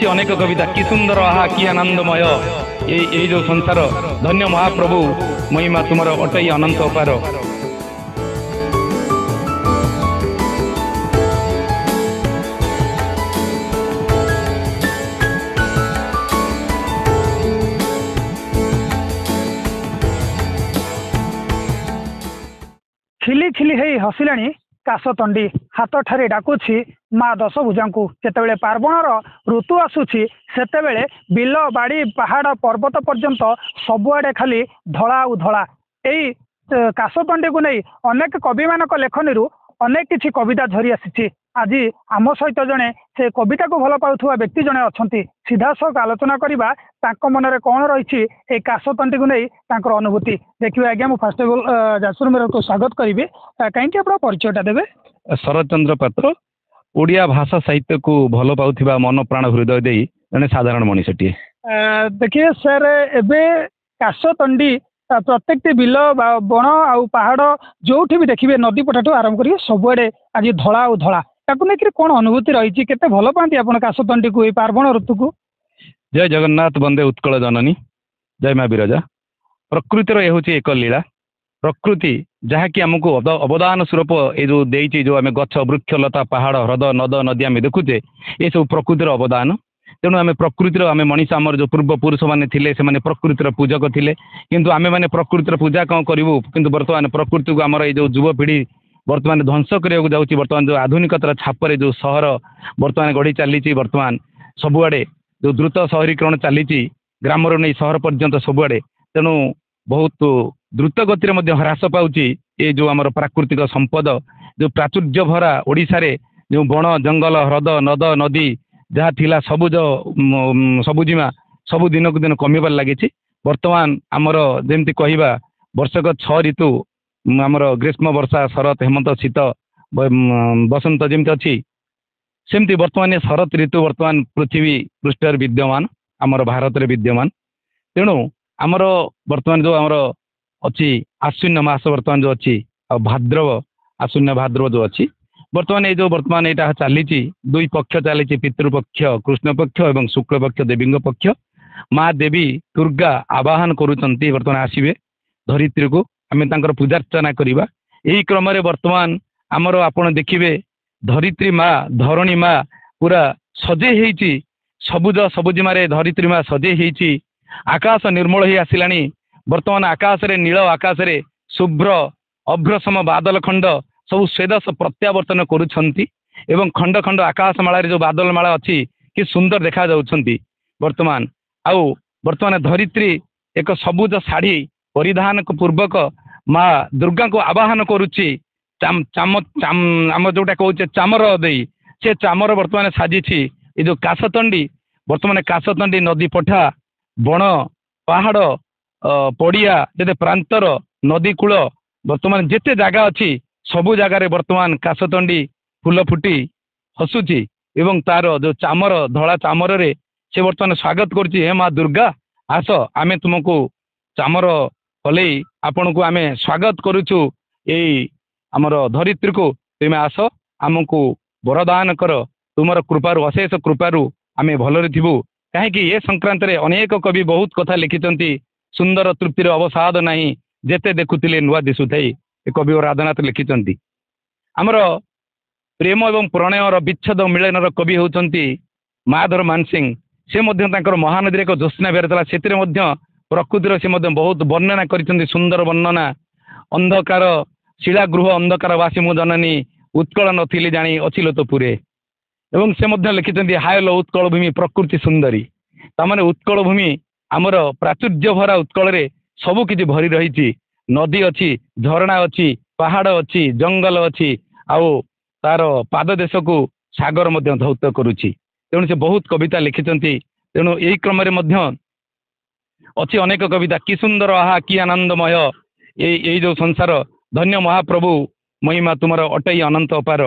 अच्छी अनेक कविता कि सुंदर आहा कि आनंदमय ये जो संसार धन्य महाप्रभु महिमा तुमर अटई अनंत अपार। छिली छिली हेई हसिलाणी काशतंडी हाथ ठारे डाकुछि माँ दशभुजा को जेतेबेले पार्वणर ऋतु आसुछि सेतेबेले बिल बाड़ी पहाड़ पर्वत पर्यंत सबुआडे खाली धला धला। एई काशतंडी को नहीं अनेक कवि मानक लेखनी अनेक किछि कविता झरी आसी। आज आम सहित जड़े से कविता को भल पाउथुवा व्यक्ति जड़े अच्छा सीधासख आलोचना करवा मनरे कौन रही काशतंडी को नहीं अनुभूति देखिए। आज्ञा मुझे फास्ट जाजपुर मेरा को स्वागत करी कहीं आप परिचयटा देवे। शरद चंद्र पात्र ओडिया भाषा साहित्य को भल पाउथुवा मन प्राण हृदय दे जड़े साधारण मनीषटीए। देखिए सर एबे काशतंडी प्रत्येक बिल बण आउ पहाड़ जो भी देखिए नदी पठाठू आरंभ करिए सबुआडे आज धला धला ताकू नहीं कौन अनुभूति रही केते भल पाती आप काशतंडी को पार्वण ऋतु को। जय जगन्नाथ वंदे उत्कल जननी जय माँ विरजा। प्रकृतिर ये हूँ एक लीला प्रकृति जहाँकि आमको अवदान स्वरूप ये जो देती जो आम गछ वृक्ष लता पहाड़ ह्रद नद नदी आम देखुचे ये सब प्रकृतिर अवदान। तेणु आम प्रकृतिर आम मनीष आमर जो पूर्व पुरुष मैंने थे से प्रकृतिर पूजक थे किंतु आम मैंने प्रकृतिर पूजा कौन करूँ किंतु बर्तमान प्रकृति को आमर ये युवपीढ़ी बर्तमान ध्वंस करने जाऊँगी। बर्तमान जो आधुनिकतार छापर जो सहर बर्तमान गढ़ी चली बर्तमान सबुआडे जो द्रुत सहरीकरण चली ग्रामर नहीं सहर पर्यंत सबुआडे तेणु बहुत द्रुत गति ह्रास पाऊँची ये जो आमर प्राकृतिक संपद जो प्राचुर्य भरा ओडिशा रे जो बण जंगल ह्रद नद नदी जहाँ थिला सबुज सबुजिमा सबु दिन को दिन कमिबार लगी। बर्तमान आमर जमती कहवा वर्षक 6 ऋतु आमर ग्रीष्म वर्षा शरत हेमंत शीत बसंत जमती अच्छी सेमती बर्तमान शरत ऋतु बर्तमान पृथ्वी पृष्ठ विद्यमान आमर भारत रे विद्यमान। तेणु आमर बर्तमान जो आमर अच्छी आश्विन मास बर्तमान जो अच्छी भाद्रव आश्विन भाद्रव जो अच्छी बर्तमान ये जो बर्तमान यहाँ चली दुई पक्ष चली पितृपक्ष कृष्ण पक्ष और शुक्ल पक्ष देवी पक्ष। माँ देवी दुर्गा आवाहन करुँच बर्तमान आसवे धरित्री को आम पूजार्चना करवा। यही क्रम बर्तमान आमर आपण देखिए धरित्री माँ धरणी माँ पूरा सजे होती सबुज सबुजिमारे धरित्री माँ सजे होती आकाश निर्मल हो आसला। बर्तमान आकाश रे नील आकाश रे शुभ्र अभ्रसम बादल खंड सब स्वेदस प्रत्यावर्तन करुछंती एवं खंड खंड आकाश माला जो बादल माला अच्छी कि सुंदर देखा जाउछंती। बर्तमान आउ बर्तमान धरित्री एक सबुज शाढ़ी परिधान पूर्वक माँ दुर्गा को आवाहन करुच्ची आम जोटा कहे चामर दे से चामर बर्तमान साजी ये जो काशतंडी बर्तमान काशतंडी नदी पठा बण पहाड़ पड़िया जते प्रांतर नदी कूल बर्तमान जिते जगह अच्छी सबु जगार बर्तमान काशतंडी फूल फुटी हसुची एवं तार जो चामर धला चामर रे से बर्तमान स्वागत करुच्ची हे माँ दुर्गा आस आमे तुमको चामर हल आपण को आमे स्वागत करुचु यही आमर धरित्री को तुम आस आमको वरदान कर तुमर कृपारू अशेष कृपारू आमे भलरे थिबु। कहीं ये संक्रांत रे अनेक कवि बहुत कथा लिखिं सुंदर तृप्तिर अवसाद नहीं जेते देखुले नुआ दिशुथाई कवि राधानाथ लिखिं। आमर प्रेम एवं प्रणयर विच्छेद मिलनर कवि होती माधर मानसिंह से महानदी एक ज्योत्ना बेरला से प्रकृतिर से बहुत वर्णना कर सुंदर वर्णना अंधकार शिलागृह अंधकारवासी मु जननी उत्कल नथिली जानी अचिल तो पुरे एवं से लिखिं हायल उत्कल भूमि प्रकृति सुंदरी तामाने उत्कल भूमि आमर प्राचुर्य भरा उत्कल रे सबु किछि भरी रही नदी अच्छी झरणा अच्छी पहाड़ अच्छी जंगल अच्छी आउ तार पाद देश को सागर मध्य धौत करुच्ची। तेणु से बहुत कविता लिखिं तेणु यही क्रम अच्छी अनेक कविता कि सुंदर आहा कि आनंदमय ये जो संसार धन्य महाप्रभु महिमा तुमर अटई अनंत अपार।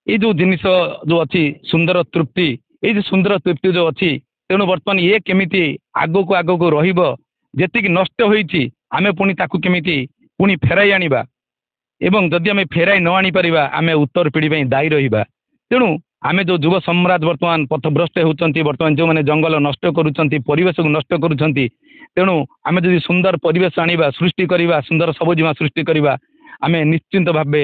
ये जो जिनिस जो अच्छी सुंदर तृप्ति ये जो सुंदर तृप्ति जो अच्छी तेणु बर्तमान ये केमिति आगो को रहिबो जेतिक नष्ट होईची आमे पुणी ताकू केमिति पुणी फेराई आनिबा एवं जदि आमे फेराई न आनी परिबा आमे उत्तर पीढ़ी दायी रहिबा। तेणु आमे जो युव सम्राट वर्तमान पथभ्रष्ट होउचंती वर्तमान जो माने जंगल नष्ट करूचंती परिवेश को नष्ट करूचंती तेणु आमे जदि सुंदर परिवेश आनिबा सृष्टि करिबा सुंदर सबुजिमा सृष्टि करिबा आमे निश्चिंत भाबे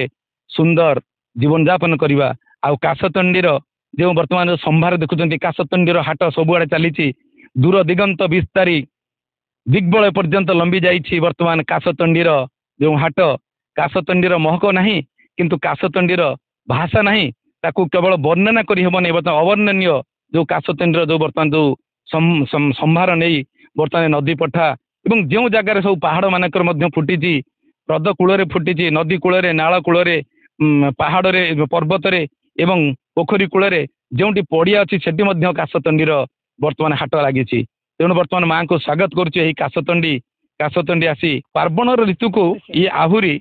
सुंदर जीवन यापन करिबा आ काशतंडीर जो वर्तमान संभार देखुचंती काशतंडीर हाट सबुआडे चलीची दूर दिगंत विस्तारी दिग्बल पर्यंत लंबी जाइछि वर्तमान काशतंडीर जो हाट काशतंडीर महक नहीं किंतु काशतंडीर भाषा नहीं ताकू केवल वर्णना करी हेबनी वर्तमान अवर्णनीय जो काशतंडीर जो वर्तमान जो संभार नहीं वर्तमान नदी पठा एवं जो जगार सब पहाड़ मानकर मध्य फुटिची हृद कूल फुटिची नदी कूल नाल कूल पहाड़ पर्वत एवं पोखरी कूल जोटी पड़िया अच्छी से काशतंडीर वर्तमान हाट लगी तेणु वर्तमान माँ को स्वागत करुच्ची काशतंडी आसी पार्वण ऋतु को ये आहुरी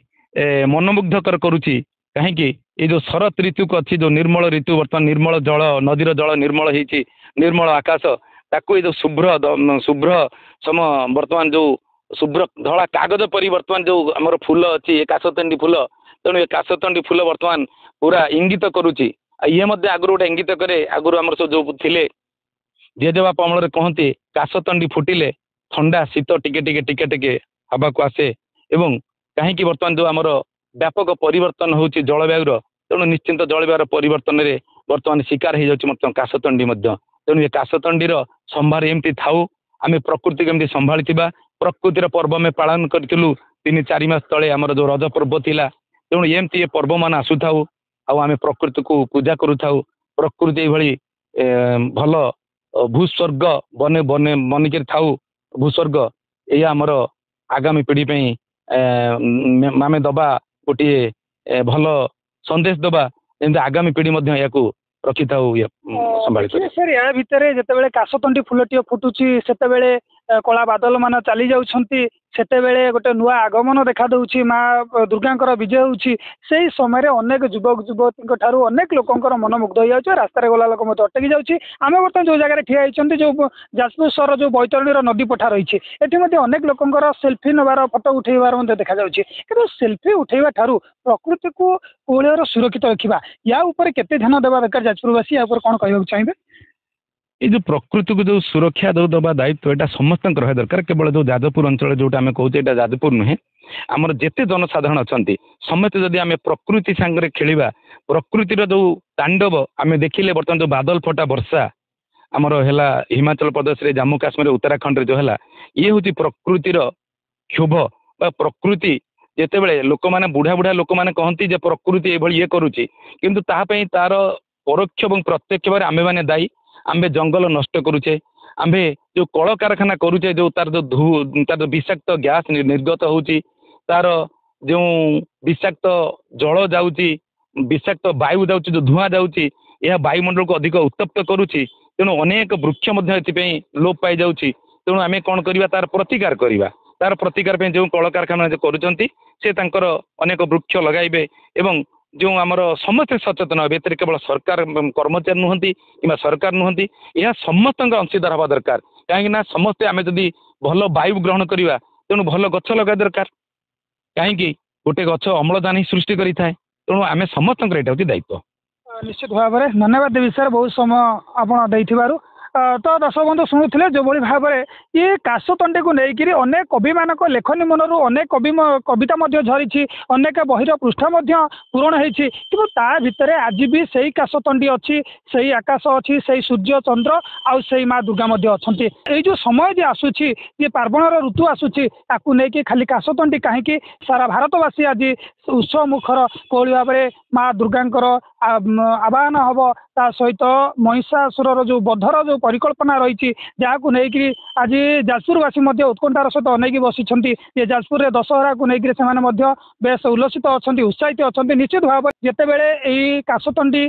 मनमुग्धकर करुच्ची कहीं ये जो शरत ऋतु को अच्छी जो निर्मल ऋतु वर्तमान निर्मल जल नदीर जल निर्मल होती निर्मल आकाश ताकू ये जो शुभ्र सम वर्तमान जो शुभ्र धला कागज परी वर्तमान जो आमर फूल अच्छी काशतंडी फूल तेणु ये काशतंडी फूल वर्तमान पूरा इंगित करुच्ची ये आगुरी गोटे इंगित करे आगुरी आमर सब जो थिले जेजेबापा अमल कहते काशतंडी फुटिले ठंडा शीत टिके टिके टिके टिके हवा को आसे एवं कहीं वर्तमान जो आमर व्यापक परिवर्तन होची जलवायुर तेणु निश्चिंत जलवायुर परिवर्तन रे वर्तमान शिकार हो जाए काशतंडी तेणु ये काशतंडीर संभार एमती थाऊ आम प्रकृति को एमती संभाली प्रकृतिर पर्व आम पालन करूँ 3-4 मास तले आमर जो रज पर्व थिला तेणु एमती ये पर्व मान आसुथाऊ आम प्रकृति को पूजा करूँ प्रकृति भली भल भूस्वर्ग बने बने बनिक थाऊ भूस्वर्ग या आमर आगामी पीढ़ी आम दबा गोटे भल संदेश दबा एमती आगामी पीढ़ी या रखी था सर या भितर जिते काशतंडी फूलटी फुटुची से कला बादल मान चली जाउछंती सेतेबेले गोटे नुआ आगमन देखा दउछि माँ दुर्गा विजय होउछि सेही समय अनेक युवक युवती ठारू अनेक लोकंकर मन मुग्ध हो जाउछि रास्तार गला लोक मत अटकी जाउछि आमे बर्तमान जो जगह ठिया होइछंती जो जाजपुर सहर जो बैतरणीर नदी पठा रही एठी मध्ये अनेक लोकंकर सेल्फी नबार फोटो उठेबार मध्ये देखा जाउछि किंतु सेल्फी उठेबा ठारू प्रकृति को कोळर सुरक्षित रखिबा या ऊपर केते ध्यान देबा दरकार जाजपुरवासी या ऊपर कोन कहबा चाहिबे ये जो प्रकृति को जो सुरक्षा जो दबा दायित्व यहाँ समस्त रहा दरकार केवल जो जाजपुर अंचल जोटा आम कहे यहाँ जाजपुर नुहे आमर जिते जनसाधारण अच्छा समस्त जदि आम प्रकृति सांगे खेलिबा प्रकृतिर जो तांडव आम देखिले बर्तमान जो बादल फटा वर्षा आमर है हिमाचल प्रदेश रे जम्मू काश्मीर उत्तराखंड जो है ये हूँ प्रकृतिर क्षोभ बा प्रकृति जिते लोक मैंने बुढ़ा बुढ़ा लोक मैंने कहती जे प्रकृति ये करुच्ची किंतु तार परोक्ष और प्रत्यक्ष भाव आमे मैंने दायी आम्बे जंगल नष्ट करुचे आम्बे जो कल कारखाना करुचे जो तार जो विषाक्त गैस निर्गत होची तार जो विषाक्त जल जाउची विषाक्त वायु जाउची जो धुआं जाउची यह वायुमंडल को अधिक उत्तप्त करुची तेणु अनेक वृक्ष लोप पाई जाउची तेणु आमे कौन करिबा तार प्रतिकार पे जो कल कारखाना करुचंती से तांकर अनेक वृक्ष लगाइबे एवं जो आमर समस्त सचेतन हे केवल सरकार कर्मचारी नुहति कि सरकार नुहति यह समस्त अंशीदार हवा दरकार कहीं समस्ते आम जदि भल वायु ग्रहण करवा तेणु भल गछ लगा दरकार कहीं गोटे गछ अम्लजान ही सृष्टि करें तेणु आम समस्त यहाँ दायित्व निश्चित भाव में धन्यवाद देवी सर बहुत समय आप तो दर्शक बंधु शुणुले जो भाव में ये काशतंडी को लेकर अनेक कवि मान लेखनी मनरू अनेक कविता झरी अनेक बहिर पृष्ठा पूरण होती ता भितर आज भी सही काशतंडी अच्छी सही आकाश अच्छी सही सूर्य चंद्र आउ सही माँ दुर्गा अच्छा ये जो समय जो आसूची ये पार्वणर ऋतु आसूची ताकू नहीं खाली काशतंडी कहीं सारा भारतवासी आज उत्सव मुखर कोली भाव में माँ दुर्गांकर आवाहन हम ता सहित महिषासुर जो बधर जो परिकल्पना रही जहाँ नहीं आज जाजपुरवासी उत्कंठार सहित अनेक बसी जाजपुर में दशहरा को लेकिन बेस उल्लसित अच्छा उत्साहित अच्छा निश्चित भाव जितेबले यही काशतंडी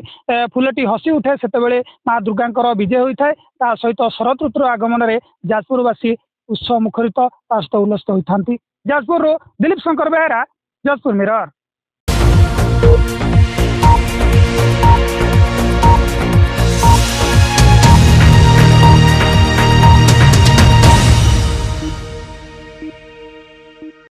फूलटी हसी उठे से माँ दुर्गा विजय होता है ता सहित शरत ऋतुर आगमन में जाजपुरवासी उत्सव मुखरित सहित उल्लसित होता जाजपुर दिलीप शंकर बेहरा जाजपुर मिरर।